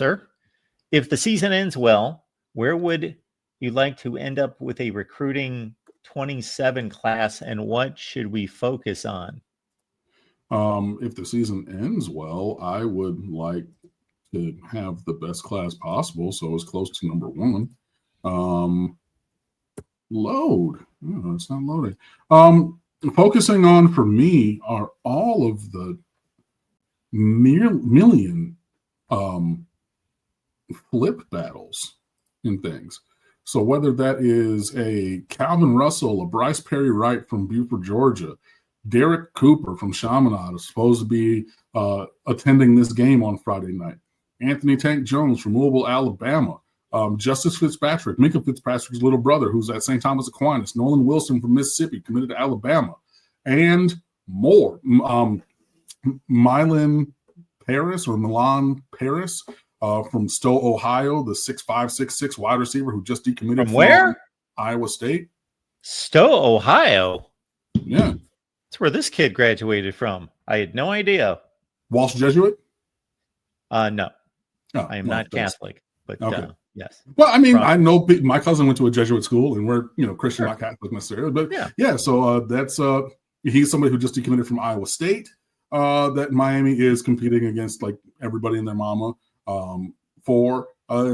Sir, if the season ends well, where would you like to end up with a recruiting 27 class, and what should we focus on? If the season ends well, I would like to have the best class possible, so it's close to number one. Load. Oh, it's not loading. Focusing on for me are all of the million flip battles and things. So whether that is a Calvin Russell, a Bryce Perry Wright from Buford, Georgia, Derek Cooper from Chaminade is supposed to be attending this game on Friday night. Anthony Tank Jones from Louisville, Alabama. Justice Fitzpatrick, Minka Fitzpatrick's little brother, who's at St. Thomas Aquinas. Nolan Wilson from Mississippi, committed to Alabama. And more. Milan Paris from Stowe, Ohio, the 6'5", 6'6" wide receiver who just decommitted from where? Iowa State. Stowe, Ohio? Yeah. That's where this kid graduated from. I had no idea. Walsh Jesuit? No. Oh, I am not Catholic, but okay. Yes. Well, I mean, I know my cousin went to a Jesuit school, and we're Christian, not Catholic necessarily, but yeah. So that's he's somebody who just decommitted from Iowa State. That Miami is competing against like everybody and their mama for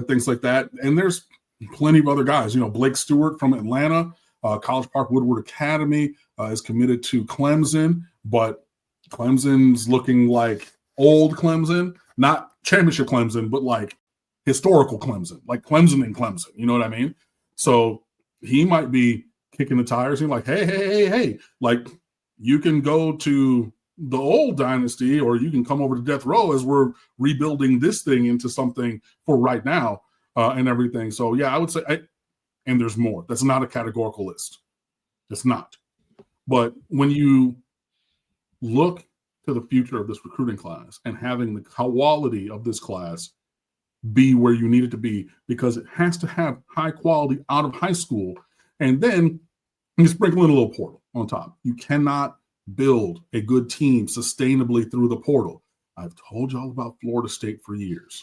things like that, and there's plenty of other guys. Blake Stewart from Atlanta, College Park Woodward Academy is committed to Clemson, but Clemson's looking like old Clemson, not championship Clemson, but like historical Clemson, like Clemson and Clemson. You know what I mean? So he might be kicking the tires and like, hey, like you can go to the old dynasty or you can come over to death row as we're rebuilding this thing into something for right now and everything. So yeah, I would say, and there's more. That's not a categorical list. It's not. But when you look to the future of this recruiting class and having the quality of this class be where you need it to be, because it has to have high quality out of high school, and then you sprinkle in a little portal on top. You cannot build a good team sustainably through the portal. I've told y'all about Florida State for years.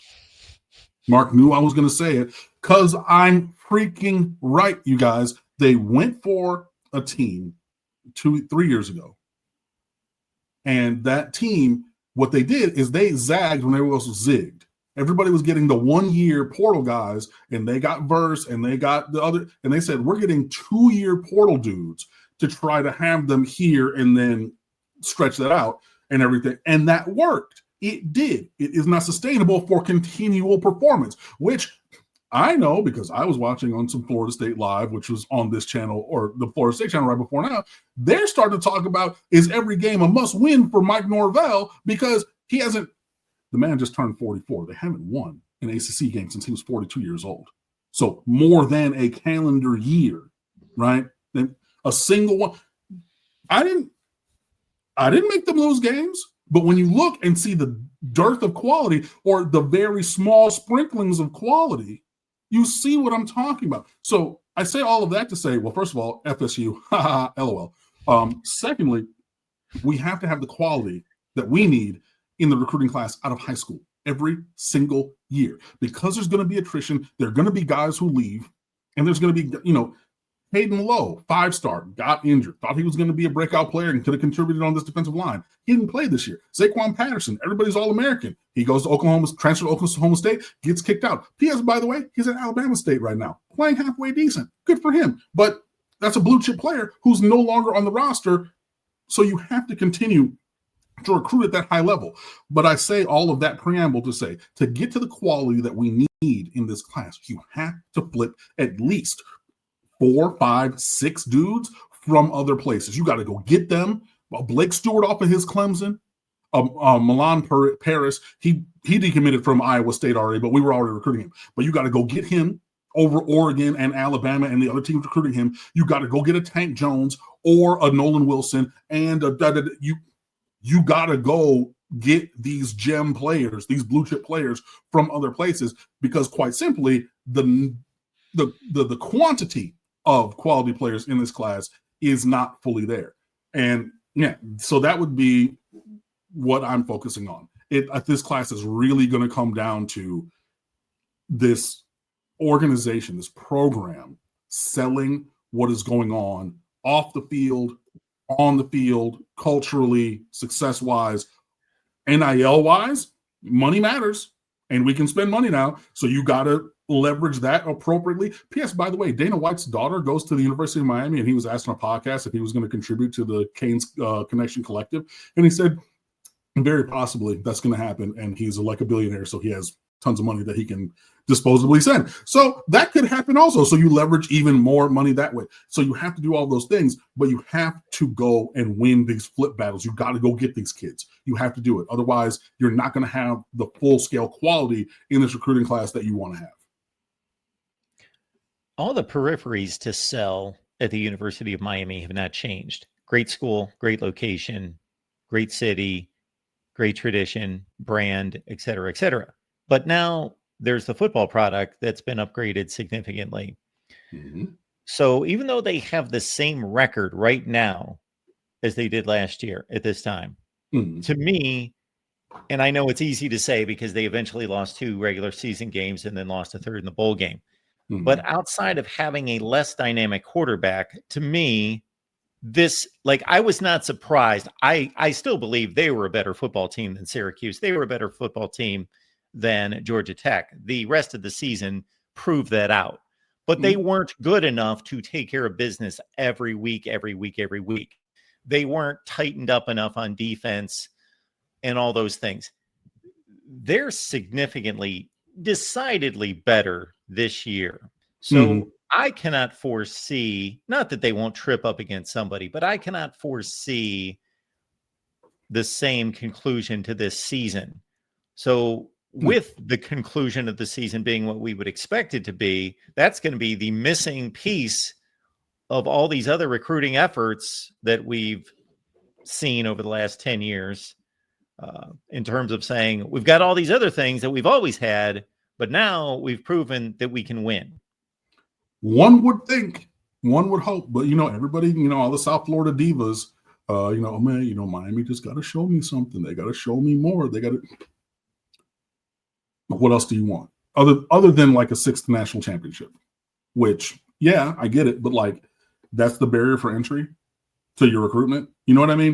Mark knew I was going to say it because I'm freaking right, you guys. They went for a team 3 years ago. And that team, what they did is they zagged when everyone else was zigged. Everybody was getting the 1-year portal guys, and they got Verse, and they got the other, and they said, we're getting 2-year portal dudes to try to have them here and then stretch that out and everything. And that worked. It did. It is not sustainable for continual performance, which I know because I was watching on some Florida State Live, which was on this channel or the Florida State channel right before now. They're starting to talk about, is every game a must win for Mike Norvell, because he hasn't, the man just turned 44. They haven't won an ACC game since he was 42 years old. So more than a calendar year, right? And a single one. I didn't make them lose games, but when you look and see the dearth of quality or the very small sprinklings of quality, you see what I'm talking about. So I say all of that to say, well, first of all, FSU, LOL. Secondly, we have to have the quality that we need in the recruiting class out of high school every single year, because there's going to be attrition. There are going to be guys who leave, and there's going to be, Hayden Lowe, 5-star, got injured, thought he was going to be a breakout player and could have contributed on this defensive line. He didn't play this year. Zaquan Patterson, everybody's All-American. He goes to Oklahoma, transfer to Oklahoma State, gets kicked out. P.S., by the way, he's at Alabama State right now, playing halfway decent. Good for him. But that's a blue-chip player who's no longer on the roster, so you have to continue to recruit at that high level. But I say all of that preamble to say, to get to the quality that we need in this class, you have to flip at least 4, 5, 6 dudes from other places. You got to go get them. Blake Stewart off of his Clemson. Milan Paris, he decommitted from Iowa State already, but we were already recruiting him. But you got to go get him over Oregon and Alabama and the other teams recruiting him. You got to go get a Tank Jones or a Nolan Wilson, and you got to go get these gem players, these blue chip players from other places, because quite simply, the quantity of quality players in this class is not fully there. And yeah, so that would be what I'm focusing on. This class is really going to come down to this organization, this program, selling what is going on off the field, on the field, culturally, success-wise, NIL-wise, money matters, and we can spend money now. So you got to leverage that appropriately. P.S. By the way, Dana White's daughter goes to the University of Miami, and he was asked on a podcast if he was going to contribute to the Canes Connection Collective, and he said, very possibly that's going to happen, and he's like a billionaire, so he has tons of money that he can disposably send. So that could happen also. So you leverage even more money that way. So you have to do all those things, but you have to go and win these flip battles. You got to go get these kids. You have to do it. Otherwise, you're not going to have the full-scale quality in this recruiting class that you want to have. All the peripheries to sell at the University of Miami have not changed. Great school, great location, great city, great tradition, brand, et cetera, et cetera. But now there's the football product that's been upgraded significantly. Mm-hmm. So even though they have the same record right now as they did last year at this time, to me, and I know it's easy to say because they eventually lost 2 regular season games and then lost a third in the bowl game. But outside of having a less dynamic quarterback, to me, this, like, I was not surprised. I still believe they were a better football team than Syracuse. They were a better football team than Georgia Tech. The rest of the season proved that out. But they weren't good enough to take care of business every week. They weren't tightened up enough on defense and all those things. They're significantly, decidedly better this year. So I cannot foresee, not that they won't trip up against somebody, but I cannot foresee the same conclusion to this season. So with the conclusion of the season being what we would expect it to be, that's going to be the missing piece of all these other recruiting efforts that we've seen over the last 10 years, in terms of saying we've got all these other things that we've always had, but now we've proven that we can win. One would think, one would hope, but everybody, all the South Florida divas, oh man, Miami just got to show me something. They got to show me more. They got to. What else do you want other than like a 6th national championship? Which, yeah, I get it, but like that's the barrier for entry to your recruitment. You know what I mean?